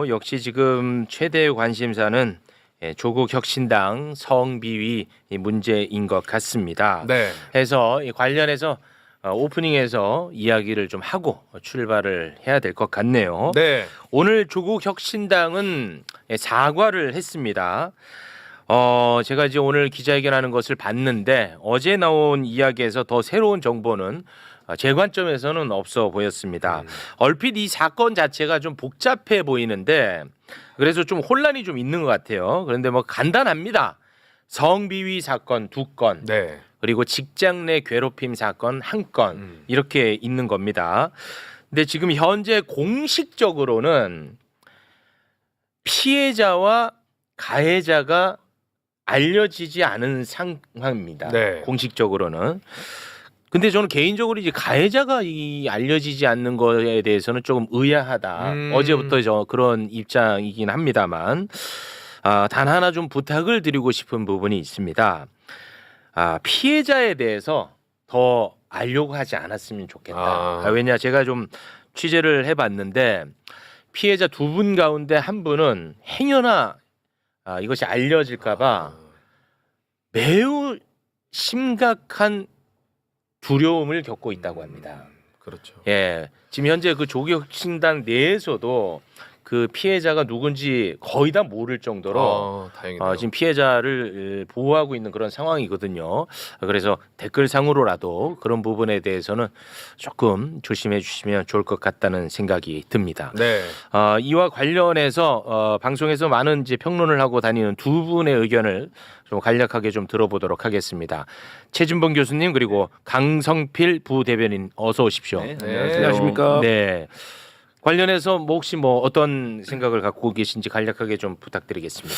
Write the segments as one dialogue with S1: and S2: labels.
S1: 역시 지금 최대의 관심사는 조국 혁신당 성비위 문제인 것 같습니다.
S2: 네.
S1: 해서 이 관련해서 오프닝에서 이야기를 좀 하고 출발을 해야 될 것 같네요.
S2: 네.
S1: 오늘 조국 혁신당은 사과를 했습니다. 제가 이제 오늘 기자회견하는 것을 봤는데 어제 나온 이야기에서 더 새로운 정보는 제 관점에서는 없어 보였습니다. 얼핏 이 사건 자체가 좀 복잡해 보이는데 그래서 좀 혼란이 좀 있는 것 같아요. 그런데 뭐 간단합니다. 성비위 사건 2건,
S2: 네.
S1: 그리고 직장 내 괴롭힘 사건 1건 이렇게 있는 겁니다. 근데 지금 현재 공식적으로는 피해자와 가해자가 알려지지 않은 상황입니다.
S2: 네.
S1: 공식적으로는. 근데 저는 개인적으로 이제 가해자가 알려지지 않는 거에 대해서는 조금 의아하다. 어제부터 그런 입장이긴 합니다만, 단 하나 좀 부탁을 드리고 싶은 부분이 있습니다. 피해자에 대해서 더 알려고 하지 않았으면 좋겠다. 왜냐, 제가 좀 취재를 해봤는데 피해자 2분 가운데 한 분은 행여나 이것이 알려질까봐 매우 심각한 두려움을 겪고 있다고 합니다.
S2: 그렇죠.
S1: 예, 지금 현재 그 조국혁신당 내에서도 그 피해자가 누군지 거의 다 모를 정도로
S2: 다행이네요.
S1: 지금 피해자를 보호하고 있는 그런 상황이거든요. 그래서 댓글상으로라도 그런 부분에 대해서는 조금 조심해 주시면 좋을 것 같다는 생각이 듭니다.
S2: 네.
S1: 이와 관련해서 방송에서 많은 이제 평론을 하고 다니는 두 분의 의견을 좀 간략하게 좀 들어보도록 하겠습니다. 최진봉 교수님 그리고 강성필 부대변인 어서 오십시오.
S2: 네,
S3: 안녕하십니까.
S1: 네. 관련해서 뭐 혹시 뭐 어떤 생각을 갖고 계신지 간략하게 좀 부탁드리겠습니다.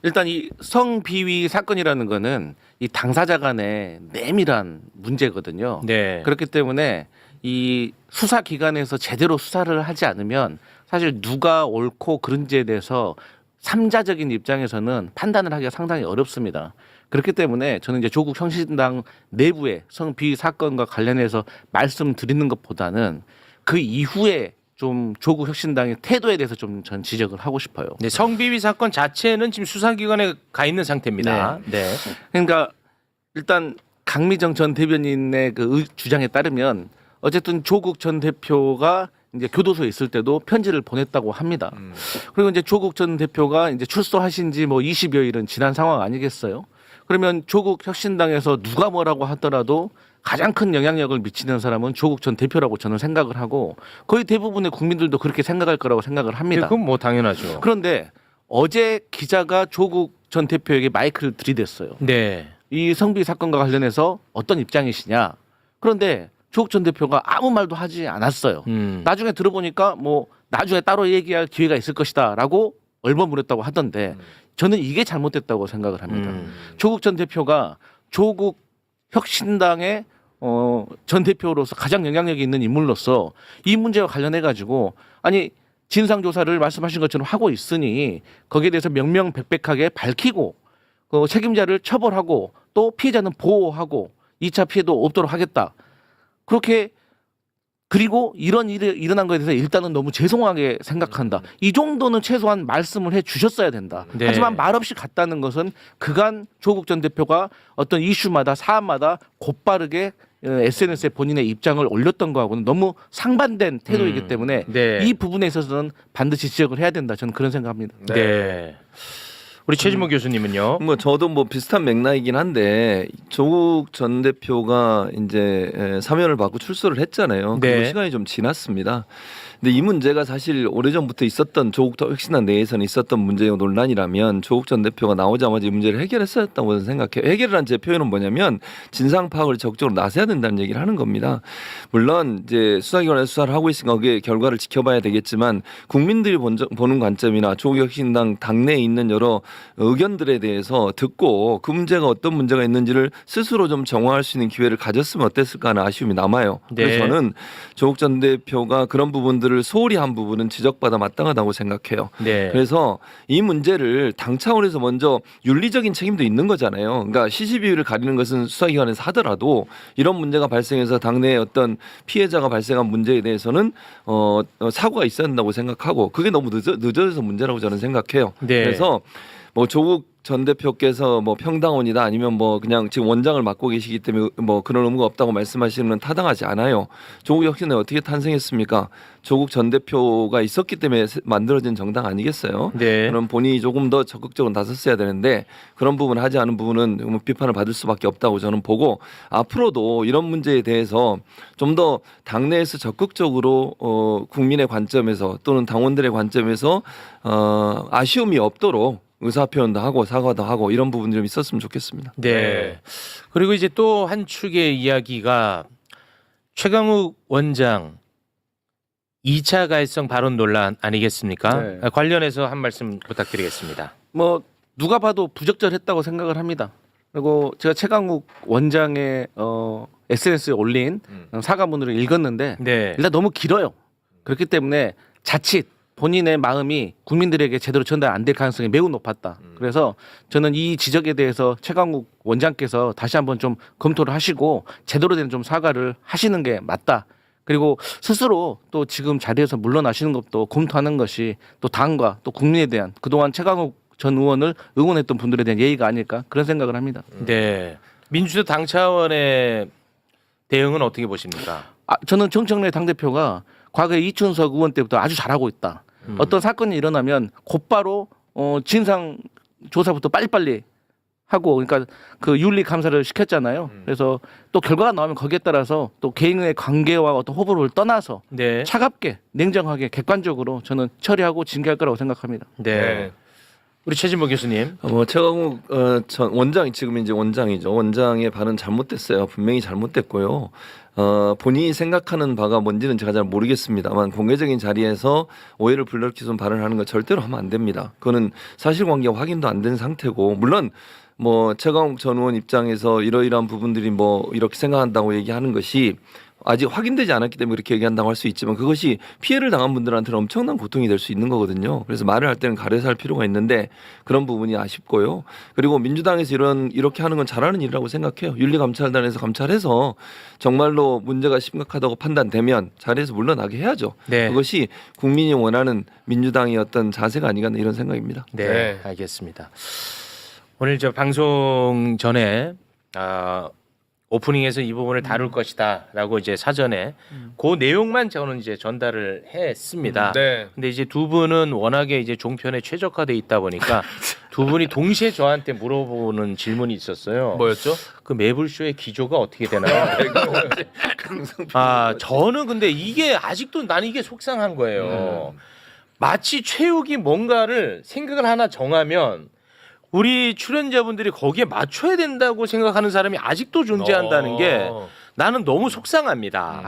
S3: 일단 이 성비위 사건이라는 거는 이 당사자 간의 내밀한 문제거든요.
S1: 네.
S3: 그렇기 때문에 이 수사 기관에서 제대로 수사를 하지 않으면 사실 누가 옳고 그른지에 대해서 삼자적인 입장에서는 판단을 하기가 상당히 어렵습니다. 그렇기 때문에 저는 이제 조국 혁신당 내부의 성비위 사건과 관련해서 말씀드리는 것보다는 그 이후에 좀 조국 혁신당의 태도에 대해서 좀 전 지적을 하고 싶어요.
S1: 네, 성비위 사건 자체는 지금 수사기관에 가 있는 상태입니다. 네.
S3: 그러니까 일단 강미정 전 대변인의 그 주장에 따르면 어쨌든 조국 전 대표가 이제 교도소에 있을 때도 편지를 보냈다고 합니다. 그리고 이제 조국 전 대표가 이제 출소하신 지 뭐 20여일은 지난 상황 아니겠어요? 그러면 조국 혁신당에서 누가 뭐라고 하더라도 가장 큰 영향력을 미치는 사람은 조국 전 대표라고 저는 생각을 하고 거의 대부분의 국민들도 그렇게 생각할 거라고 생각을 합니다.
S1: 그건 뭐 당연하죠.
S3: 그런데 어제 기자가 조국 전 대표에게 마이크를 들이댔어요.
S1: 네.
S3: 이 성비 사건과 관련해서 어떤 입장이시냐. 그런데 조국 전 대표가 아무 말도 하지 않았어요. 나중에 들어보니까 뭐 나중에 따로 얘기할 기회가 있을 것이다라고 얼버무렸다고 하던데 저는 이게 잘못됐다고 생각을 합니다. 조국 전 대표가 조국 혁신당의 전 대표로서 가장 영향력이 있는 인물로서 이 문제와 관련해 가지고 아니 진상조사를 말씀하신 것처럼 하고 있으니 거기에 대해서 명명백백하게 밝히고 그 책임자를 처벌하고 또 피해자는 보호하고 2차 피해도 없도록 하겠다. 그렇게 그리고 이런 일이 일어난 것에 대해서 일단은 너무 죄송하게 생각한다. 이 정도는 최소한 말씀을 해 주셨어야 된다.
S1: 네.
S3: 하지만 말없이 갔다는 것은 그간 조국 전 대표가 어떤 이슈마다 사안마다 곧바르게 SNS에 본인의 입장을 올렸던 거하고는 너무 상반된 태도이기 때문에
S1: 네.
S3: 이 부분에 있어서는 반드시 지적을 해야 된다. 저는 그런 생각합니다.
S1: 네. 우리 최진봉 교수님은요?
S4: 뭐 저도 뭐 비슷한 맥락이긴 한데 조국 전 대표가 이제 사면을 받고 출소를 했잖아요.
S1: 네.
S4: 그리고 시간이 좀 지났습니다. 근데 이 문제가 사실 오래전부터 있었던 조국 혁신당 내에서는 있었던 문제와 논란이라면 조국 전 대표가 나오자마자 이 문제를 해결했어야 했다고 저는 생각해요. 해결이라는 제 표현은 뭐냐면 진상 파악을 적극적으로 나서야 된다는 얘기를 하는 겁니다. 물론 이제 수사기관에서 수사를 하고 있으니까 그게 결과를 지켜봐야 되겠지만 국민들이 보는 관점이나 조국 혁신당 당내에 있는 여러 의견들에 대해서 듣고 그 문제가 어떤 문제가 있는지를 스스로 좀 정화할 수 있는 기회를 가졌으면 어땠을까 하는 아쉬움이 남아요.
S1: 네.
S4: 그래서 저는 조국 전 대표가 그런 부분들 것들을 소홀히 한 부분은 지적받아 마땅하다고 생각해요.
S1: 네.
S4: 그래서 이 문제를 당 차원에서 먼저 윤리적인 책임도 있는 거잖아요. 그러니까 시시비비를 가리는 것은 수사기관에서 하더라도 이런 문제가 발생해서 당내에 어떤 피해자가 발생한 문제에 대해서는 사고가 있어야 된다고 생각하고 그게 너무 늦어져서 문제라고 저는 생각해요.
S1: 네.
S4: 그래서 뭐 조국 전 대표께서 뭐 평당원이다 아니면 뭐 그냥 지금 원장을 맡고 계시기 때문에 뭐 그런 의무가 없다고 말씀하시는 건 타당하지 않아요. 조국 혁신은 어떻게 탄생했습니까? 조국 전 대표가 있었기 때문에 만들어진 정당 아니겠어요?
S1: 네.
S4: 그럼 본인이 조금 더 적극적으로 나섰어야 되는데 그런 부분 하지 않은 부분은 비판을 받을 수밖에 없다고 저는 보고 앞으로도 이런 문제에 대해서 좀 더 당내에서 적극적으로 국민의 관점에서 또는 당원들의 관점에서 아쉬움이 없도록 의사 표현도 하고 사과도 하고 이런 부분이 좀 있었으면 좋겠습니다.
S1: 네. 그리고 이제 또 한 축의 이야기가 최강욱 원장 2차 가해성 발언 논란 아니겠습니까?
S3: 네.
S1: 관련해서 한 말씀 부탁드리겠습니다.
S3: 뭐 누가 봐도 부적절했다고 생각을 합니다. 그리고 제가 최강욱 원장의 SNS에 올린 사과문을 읽었는데
S1: 네.
S3: 일단 너무 길어요. 그렇기 때문에 자칫 본인의 마음이 국민들에게 제대로 전달 안 될 가능성이 매우 높았다. 그래서 저는 이 지적에 대해서 최강욱 원장께서 다시 한번 좀 검토를 하시고 제대로 된 좀 사과를 하시는 게 맞다. 그리고 스스로 또 지금 자리에서 물러나시는 것도 검토하는 것이 또 당과 또 국민에 대한 그동안 최강욱 전 의원을 응원했던 분들에 대한 예의가 아닐까 그런 생각을 합니다.
S1: 네. 민주당 차원의 대응은 어떻게 보십니까?
S3: 저는 정청래 당대표가 과거에 이춘석 의원 때부터 아주 잘하고 있다. 어떤 사건이 일어나면 곧바로 진상 조사부터 빨리빨리 하고 그러니까 그 윤리 감사를 시켰잖아요. 그래서 또 결과가 나오면 거기에 따라서 또 개인의 관계와 어떤 호불호를 떠나서
S1: 네.
S3: 차갑게 냉정하게 객관적으로 저는 처리하고 징계할 거라고 생각합니다.
S1: 네. 우리 최진모 교수님.
S4: 최강욱 전 원장이 지금 이제 원장이죠. 원장의 발언 잘못됐어요. 분명히 잘못됐고요. 본인이 생각하는 바가 뭔지는 제가 잘 모르겠습니다만 공개적인 자리에서 오해를 불러일으키는 발언을 하는 건 절대로 하면 안 됩니다. 그거는 사실관계가 확인도 안 된 상태고 물론 뭐 최강욱 전 의원 입장에서 이러이러한 부분들이 뭐 이렇게 생각한다고 얘기하는 것이 아직 확인되지 않았기 때문에 그렇게 얘기한다고 할 수 있지만 그것이 피해를 당한 분들한테는 엄청난 고통이 될 수 있는 거거든요. 그래서 말을 할 때는 가려서 할 필요가 있는데 그런 부분이 아쉽고요. 그리고 민주당에서 이렇게 하는 건 잘하는 일이라고 생각해요. 윤리감찰단에서 감찰해서 정말로 문제가 심각하다고 판단되면 자리에서 물러나게 해야죠.
S1: 네.
S4: 그것이 국민이 원하는 민주당의 어떤 자세가 아닌가 이런 생각입니다.
S1: 네. 알겠습니다. 오늘 저 방송 전에 오프닝에서 이 부분을 다룰 것이다라고 이제 사전에 그 내용만 저는 이제 전달을 했습니다.
S2: 네.
S1: 근데 이제 두 분은 워낙에 이제 종편에 최적화돼 있다 보니까 두 분이 동시에 저한테 물어보는 질문이 있었어요.
S2: 뭐였죠?
S1: 그 매불쇼의 기조가 어떻게 되나요? 저는 근데 이게 아직도 나는 이게 속상한 거예요. 마치 최욱이 뭔가를 생각을 하나 정하면 우리 출연자분들이 거기에 맞춰야 된다고 생각하는 사람이 아직도 존재한다는 게 나는 너무 속상합니다.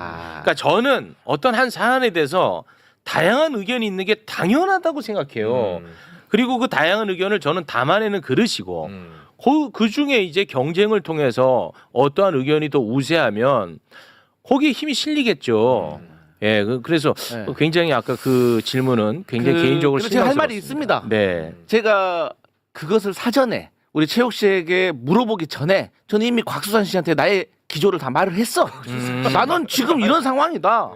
S1: 그러니까 저는 어떤 한 사안에 대해서 다양한 의견이 있는 게 당연하다고 생각해요. 그리고 그 다양한 의견을 저는 담아내는 그릇이고 그 중에 이제 경쟁을 통해서 어떠한 의견이 더 우세하면 거기에 힘이 실리겠죠. 예, 그래서
S3: 네.
S1: 굉장히 아까 그 질문은 굉장히 개인적으로
S3: 제가 할
S1: 신경
S3: 말이
S1: 썼습니다.
S3: 있습니다.
S1: 네.
S3: 제가 그것을 사전에 우리 최욱 씨에게 물어보기 전에 저는 이미 곽수산 씨한테 나의 기조를 다 말을 했어. 나는 지금 이런 상황이다.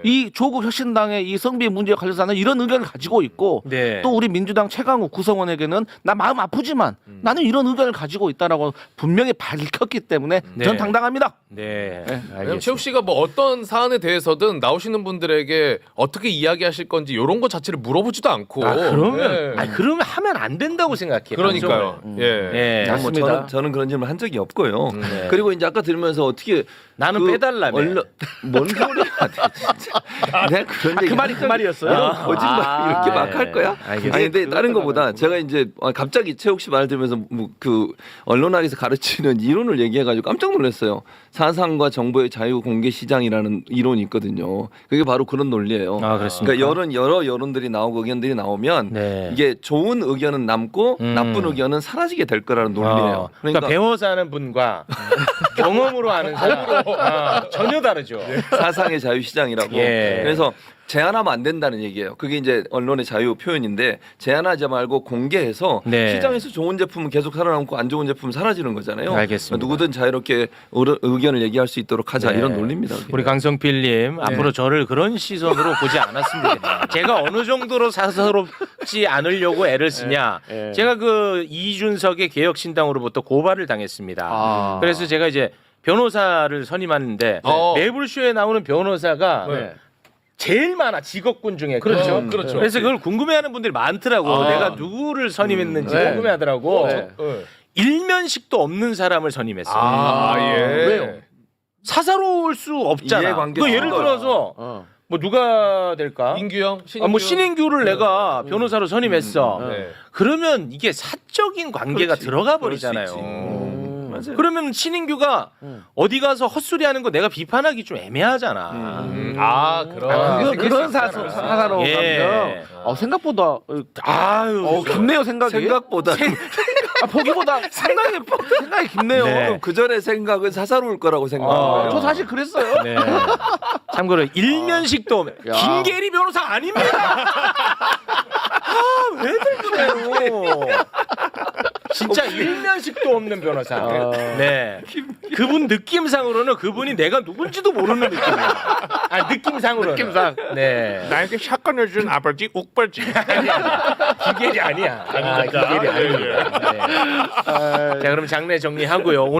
S3: 이 조국 혁신당의 이 성비 문제에 관해서 나는 이런 의견을 가지고 있고
S1: 네.
S3: 또 우리 민주당 최강욱 구성원에게는 나 마음 아프지만 나는 이런 의견을 가지고 있다라고 분명히 밝혔기 때문에
S1: 네.
S3: 전 당당합니다.
S1: 네.
S2: 왜냐면
S1: 알겠습니다.
S2: 최욱 씨가 뭐 어떤 사안에 대해서든 나오시는 분들에게 어떻게 이야기하실 건지 이런 것 자체를 물어보지도 않고.
S1: 그러면 하면 안 된다고 생각해요.
S2: 그러니까요.
S1: 방송을.
S2: 예.
S1: 예.
S4: 뭐
S3: 맞습니다.
S4: 저는 그런 질문 한 적이 없고요.
S1: 네.
S4: 그리고 이제 아까 들으면서 어떻게
S1: 나는 빼달라며.
S4: 뭔 소리야? 진짜. 내가 그런 얘기
S3: 그 말이었어요.
S4: 이런 거짓말 이렇게 막
S1: 네.
S4: 할 거야?
S1: 알겠습니다.
S4: 아니 근데 다른 거보다 제가 이제 갑자기 최욱 씨 말 들으면서 그 언론학에서 가르치는 이론을 얘기해가지고 깜짝 놀랐어요. 사상과 정보의 자유 공개 시장이라는 이론이 있거든요. 그게 바로 그런 논리예요.
S1: 그렇습니까?
S4: 그러니까 여러 여론들이 나오고 의견들이 나오면
S1: 네.
S4: 이게 좋은 의견은 남고 나쁜 의견은 사라지게 될 거라는 논리예요.
S1: 그러니까 배워서 하는 분과 경험으로 하는 사람 전혀 다르죠.
S4: 사상의 자유 시장이라고.
S1: 예.
S4: 그래서 제한하면 안 된다는 얘기예요. 그게 이제 언론의 자유 표현인데 제한하지 말고 공개해서
S1: 네.
S4: 시장에서 좋은 제품은 계속 살아남고 안 좋은 제품은 사라지는 거잖아요.
S1: 알겠습니다.
S4: 누구든 자유롭게 의견을 얘기할 수 있도록 하자
S1: 네.
S4: 이런 논리입니다. 그게.
S1: 우리 강성필님 앞으로 저를 그런 시선으로 보지 않았습니다. 제가 어느 정도로 사사롭지 않으려고 애를 쓰냐.
S3: 네.
S1: 제가 그 이준석의 개혁신당으로부터 고발을 당했습니다.
S3: 아.
S1: 그래서 제가 이제 변호사를 선임하는데 매불쇼에 나오는 변호사가
S2: 네.
S1: 제일 많아 직업군 중에.
S2: 그렇죠. 그렇죠.
S1: 그래서 그걸 궁금해하는 분들이 많더라고.
S2: 아.
S1: 내가 누구를 선임했는지
S3: 네.
S1: 궁금해하더라고.
S3: 네.
S2: 네.
S1: 일면식도 없는 사람을 선임했어.
S2: 예.
S3: 왜요?
S1: 사사로울 수 없잖아.
S4: 이해관계
S1: 그 예를
S4: 없어요.
S1: 들어서 뭐 누가 될까?
S2: 인규형, 신인규.
S1: 뭐 신인규를 내가 변호사로 선임했어.
S2: 네.
S1: 그러면 이게 사적인 관계가
S4: 그렇지.
S1: 들어가
S4: 그럴 수
S1: 버리잖아요.
S4: 있지. 맞아요.
S1: 그러면 신인규가 어디 가서 헛소리하는 거 내가 비판하기 좀 애매하잖아.
S2: 그런
S3: 그런 사사로운
S1: 예.
S3: 감정. 생각보다
S1: 아유,
S3: 깊네요 생각이.
S4: 생각보다
S3: 보기보다 생각이 깊네요.
S1: 네.
S4: 그 전에 생각은 사사로울 거라고 생각해요.
S3: 저 사실 그랬어요.
S1: 네. 참고로 일면식도
S3: 야.
S1: 김계리 변호사 아닙니다. 왜들 그래요? 진짜 일면식도 없는 변호사. 네. 그분 느낌상으로는 그분이 내가 누군지도 모르는 느낌이야. 아, 느낌상으로는.
S3: 느낌상.
S1: 네.
S5: 나에게 샷건을 준 아버지 옥벌지.
S1: 김계리 아니야. 김계리 아닙니다. 네. 자, 그럼 장례 정리하고요.